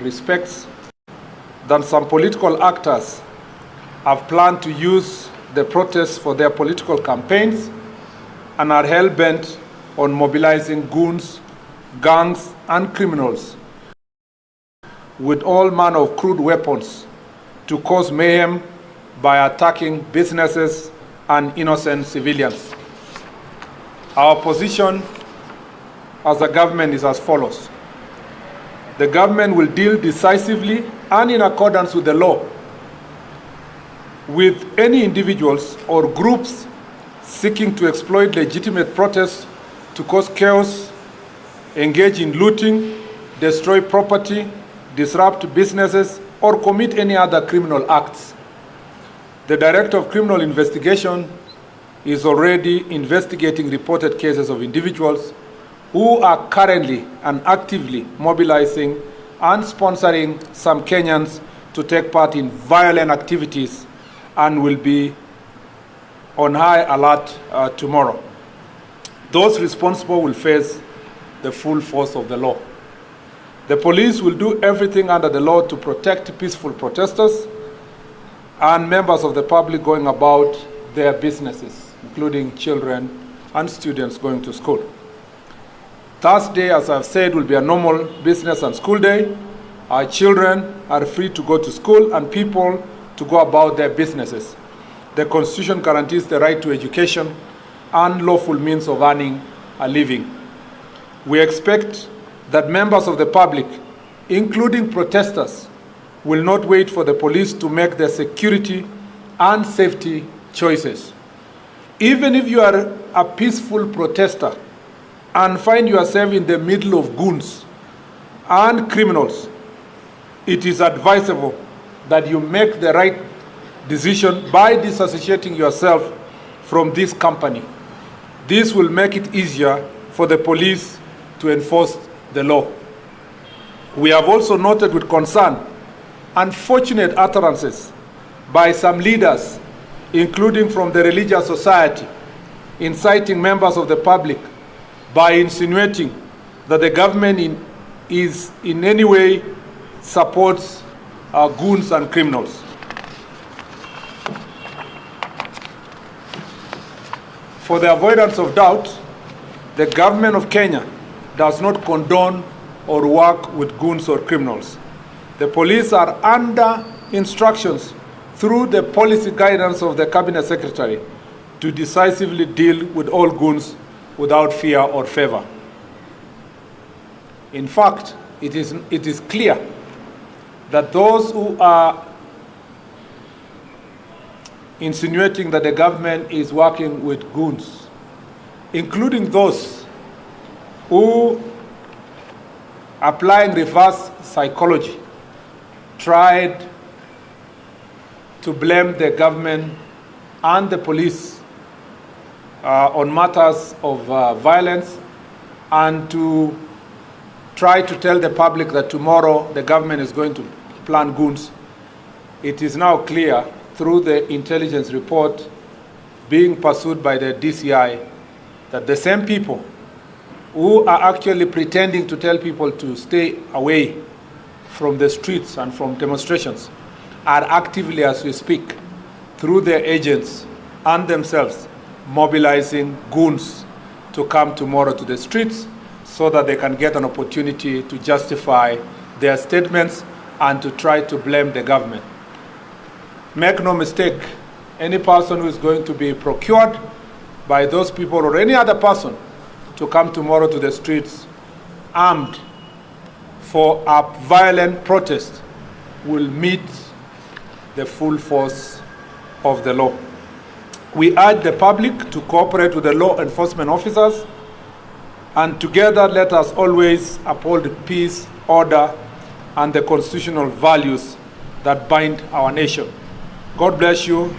respects that some political actors have planned to use the protests for their political campaigns and are hell-bent on mobilizing goons, gangs, and criminals with all manner of crude weapons to cause mayhem by attacking businesses and innocent civilians. Our position as a government is as follows. The government will deal decisively and in accordance with the law with any individuals or groups seeking to exploit legitimate protests to cause chaos, engage in looting, destroy property, disrupt businesses, or commit any other criminal acts. The Director of Criminal Investigation is already investigating reported cases of individuals who are currently and actively mobilizing and sponsoring some Kenyans to take part in violent activities and will be on high alert tomorrow. Those responsible will face the full force of the law. The police will do everything under the law to protect peaceful protesters and members of the public going about their businesses, including children and students going to school. Thursday, as I've said, will be a normal business and school day. Our children are free to go to school and people to go about their businesses. The Constitution guarantees the right to education and lawful means of earning a living. We expect that members of the public, including protesters, will not wait for the police to make their security and safety choices. Even if you are a peaceful protester and find yourself in the middle of goons and criminals, it is advisable that you make the right decision by disassociating yourself from this company. This will make it easier for the police to enforce the law. We have also noted with concern unfortunate utterances by some leaders, including from the religious society, inciting members of the public by insinuating that the government is in any way supports goons and criminals. For the avoidance of doubt, the government of Kenya does not condone or work with goons or criminals. The police are under instructions through the policy guidance of the Cabinet Secretary to decisively deal with all goons without fear or favor. In fact, it is clear that those who are insinuating that the government is working with goons, including those who, applying reverse psychology, tried to blame the government and the police on matters of violence and to try to tell the public that tomorrow the government is going to plan goons. It is now clear through the intelligence report being pursued by the DCI that the same people who are actually pretending to tell people to stay away from the streets and from demonstrations are actively, as we speak, through their agents and themselves, mobilizing goons to come tomorrow to the streets so that they can get an opportunity to justify their statements and to try to blame the government. Make no mistake, any person who is going to be procured by those people or any other person to come tomorrow to the streets armed for a violent protest will meet the full force of the law. We urge the public to cooperate with the law enforcement officers, and together let us always uphold peace, order, and the constitutional values that bind our nation. God bless you,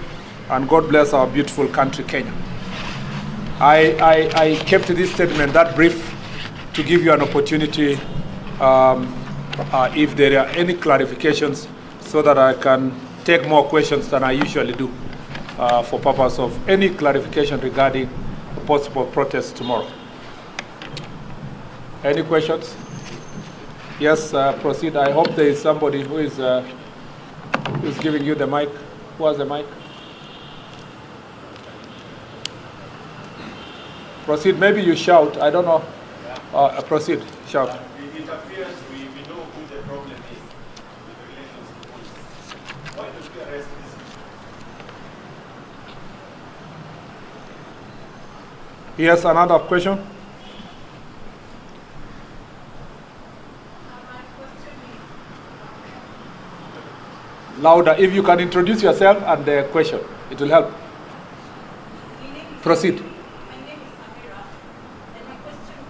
and God bless our beautiful country, Kenya. I kept this statement that brief to give you an opportunity if there are any clarifications so that I can take more questions than I usually do for purpose of any clarification regarding a possible protest tomorrow. Any questions? Yes, proceed. I hope there is somebody who is giving you the mic. Who has the mic? Proceed. Maybe you shout. I don't know. Proceed. Shout. It appears we know who the problem is with the relations to police. Why don't we arrest these people? Yes, another question. Louder. If you can introduce yourself and the question, it will help. Proceed. My name is Samira, and my question is,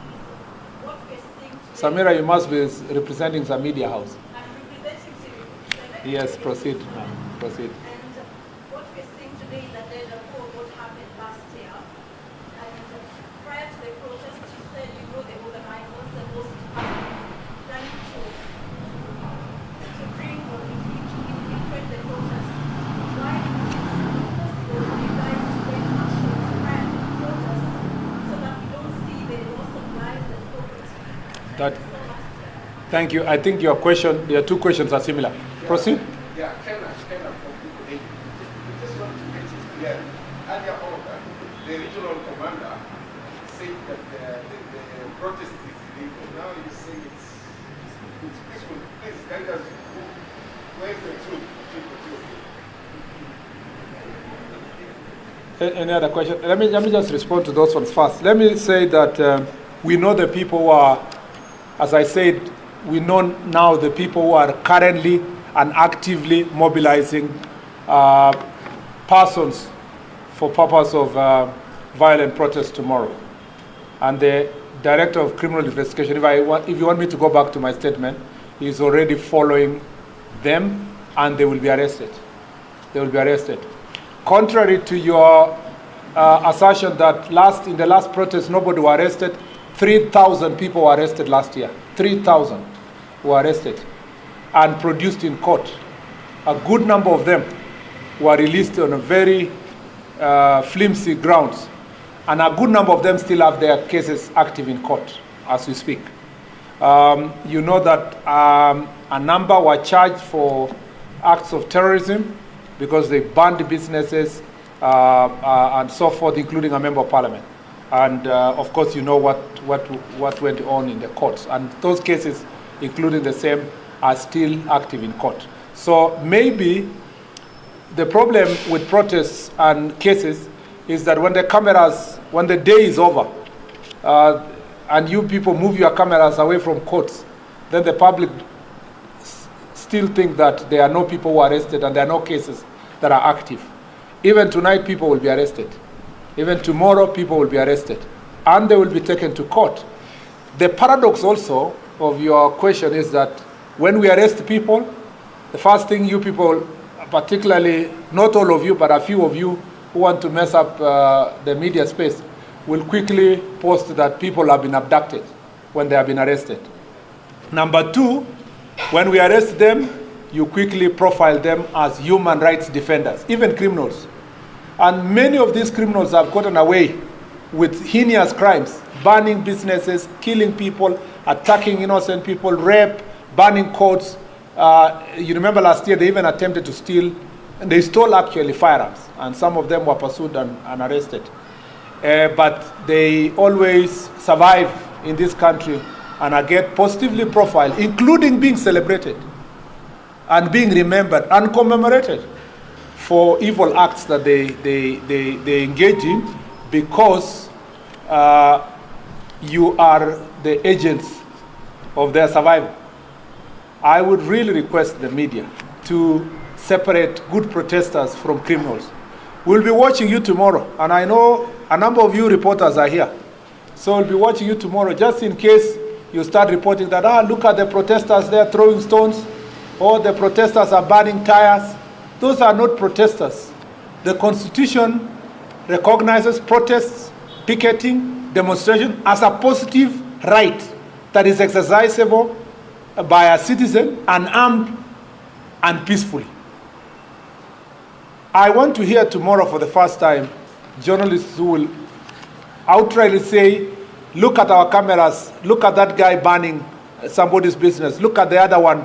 what we're seeing today... Samira, you must be representing some media house. I'm representing... Yes, proceed. Proceed. And what we're seeing today is that there's a coup of what happened last year. And prior to the protest, you said you know the organizers and those planning to bring or infiltrate the protest. Why is it possible for you guys to take actions prior to the protest so that we don't see the loss of lives and property? Thank you. I think your two questions are similar. Proceed. Yeah, kind of complicated. We just want to make it clear. Earlier on, the regional commander said that the protest is illegal. Now you say it's peaceful. Please guide us. Where's the truth? Any other question? Let me just respond to those ones first. Let me say that we know the people who are, as I said, we know now the people who are currently and actively mobilizing persons for purpose of violent protest tomorrow. And the Director of Criminal Investigation, if you want me to go back to my statement, is already following them and they will be arrested. They will be arrested. Contrary to your assertion that in the last protest nobody was arrested, 3,000 people were arrested last year. 3,000 were arrested and produced in court. A good number of them were released on a very flimsy grounds. And a good number of them still have their cases active in court as we speak. You know that a number were charged for acts of terrorism because they banned businesses and so forth, including a member of parliament. And of course, you know what went on in the courts. And those cases, including the same, are still active in court. So maybe the problem with protests and cases is that when the day is over, and you people move your cameras away from courts, then the public still think that there are no people who are arrested and there are no cases that are active. Even tonight, people will be arrested. Even tomorrow, people will be arrested. And they will be taken to court. The paradox also of your question is that when we arrest people, the first thing you people, particularly, not all of you, but a few of you who want to mess up the media space, will quickly post that people have been abducted when they have been arrested. Number two, when we arrest them, you quickly profile them as human rights defenders, even criminals. And many of these criminals have gotten away with heinous crimes, burning businesses, killing people, attacking innocent people, rape, burning courts. You remember last year they even attempted to steal, and they stole actually firearms, and some of them were pursued and arrested. But they always survive in this country and are get positively profiled, including being celebrated and being remembered and commemorated for evil acts that they engage in, because you are the agents of their survival. I would really request the media to separate good protesters from criminals. We'll be watching you tomorrow, and I know a number of you reporters are here. So we'll be watching you tomorrow, just in case you start reporting that, look at the protesters there throwing stones, or the protesters are burning tires. Those are not protesters. The Constitution recognizes protests, picketing, demonstration as a positive right that is exercisable by a citizen, unarmed and peacefully. I want to hear tomorrow for the first time journalists who will outrightly say, look at our cameras, look at that guy burning somebody's business. Look at the other one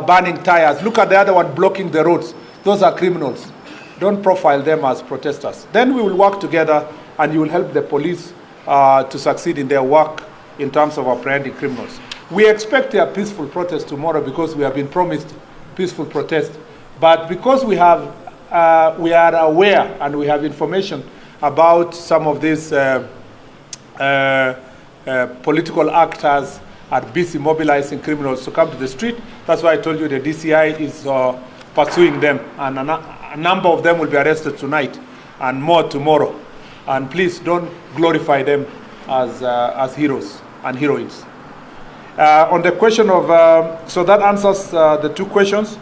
burning tires. Look at the other one blocking the roads. Those are criminals. Don't profile them as protesters. Then we will work together and you will help the police to succeed in their work in terms of apprehending criminals. We expect a peaceful protest tomorrow because we have been promised peaceful protest. But because we are aware and we have information about some of these political actors are busy mobilizing criminals to come to the street, that's why I told you the DCI is pursuing them, and a number of them will be arrested tonight and more tomorrow. And please don't glorify them as heroes and heroines. On the question of, so that answers the two questions.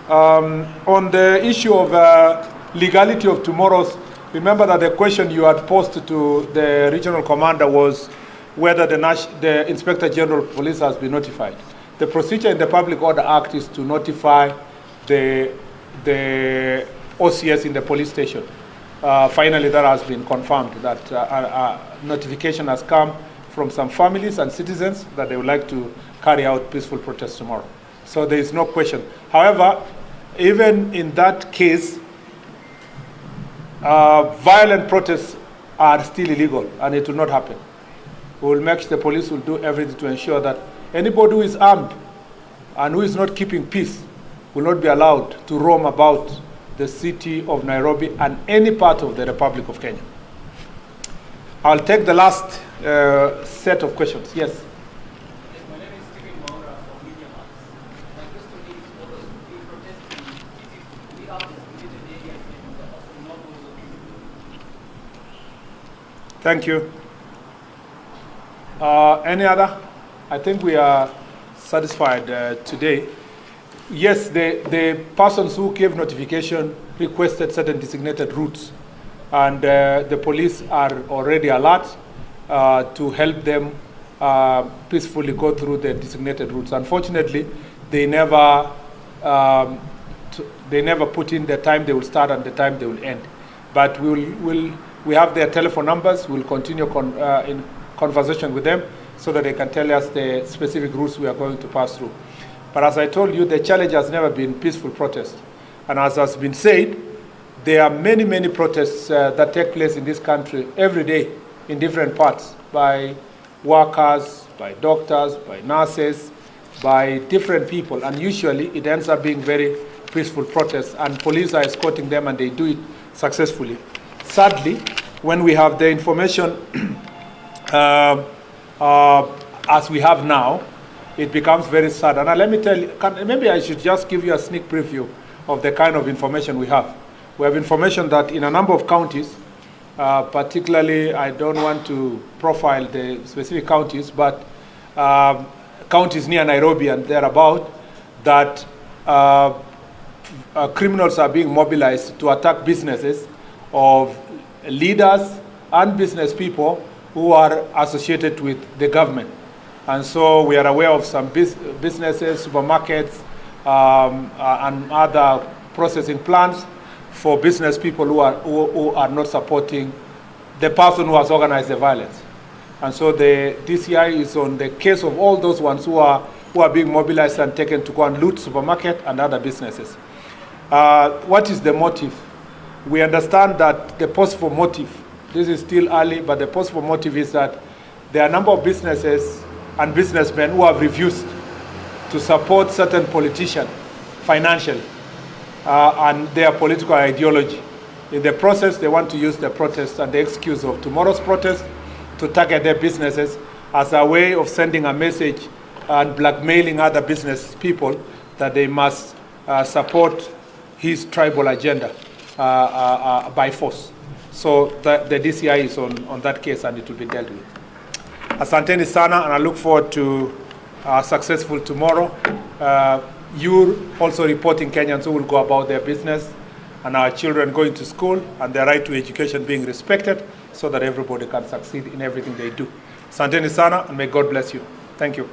On the issue of legality of tomorrow's, remember that the question you had posed to the regional commander was whether the Inspector General of Police has been notified. The procedure in the Public Order Act is to notify the OCS in the police station. Finally, that has been confirmed, that notification has come from some families and citizens that they would like to carry out peaceful protests tomorrow. So there is no question. However, even in that case, violent protests are still illegal and it will not happen. We will make sure the police will do everything to ensure that anybody who is armed and who is not keeping peace will not be allowed to roam about the city of Nairobi and any part of the Republic of Kenya. I'll take the last set of questions. Yes? My name is Stephen Maura from Media Max. My question is, for those who are protesting, we have designated areas of normal zones. Thank you. Any other? I think we are satisfied today. Yes, the persons who gave notification requested certain designated routes, and the police are already alert to help them peacefully go through the designated routes. Unfortunately, they never put in the time they will start and the time they will end. But we have their telephone numbers. We'll continue in conversation with them so that they can tell us the specific routes we are going to pass through. But as I told you, the challenge has never been peaceful protest. And as has been said, there are many, many protests that take place in this country every day in different parts by workers, by doctors, by nurses, by different people. And usually it ends up being very peaceful protests, and police are escorting them and they do it successfully. Sadly, when we have the information as we have now, it becomes very sad. And let me tell you, maybe I should just give you a sneak preview of the kind of information we have. We have information that in a number of counties, particularly, I don't want to profile the specific counties, but counties near Nairobi and thereabout, that criminals are being mobilized to attack businesses of leaders and business people who are associated with the government. And so we are aware of some businesses, supermarkets, and other processing plants for business people who are not supporting the person who has organized the violence. And so the DCI is on the case of all those ones who are being mobilized and taken to go and loot supermarket and other businesses. What is the motive? We understand that the possible motive, this is still early, but the possible motive is that there are a number of businesses and businessmen who have refused to support certain politicians financially and their political ideology. In the process, they want to use the protest and the excuse of tomorrow's protest to target their businesses as a way of sending a message and blackmailing other business people that they must support his tribal agenda by force. So the DCI is on that case and it will be dealt with. Asanteni sana, and I look forward to successful tomorrow. You're also reporting Kenyans who will go about their business, and our children going to school and their right to education being respected so that everybody can succeed in everything they do. Asanteni sana, and may God bless you. Thank you.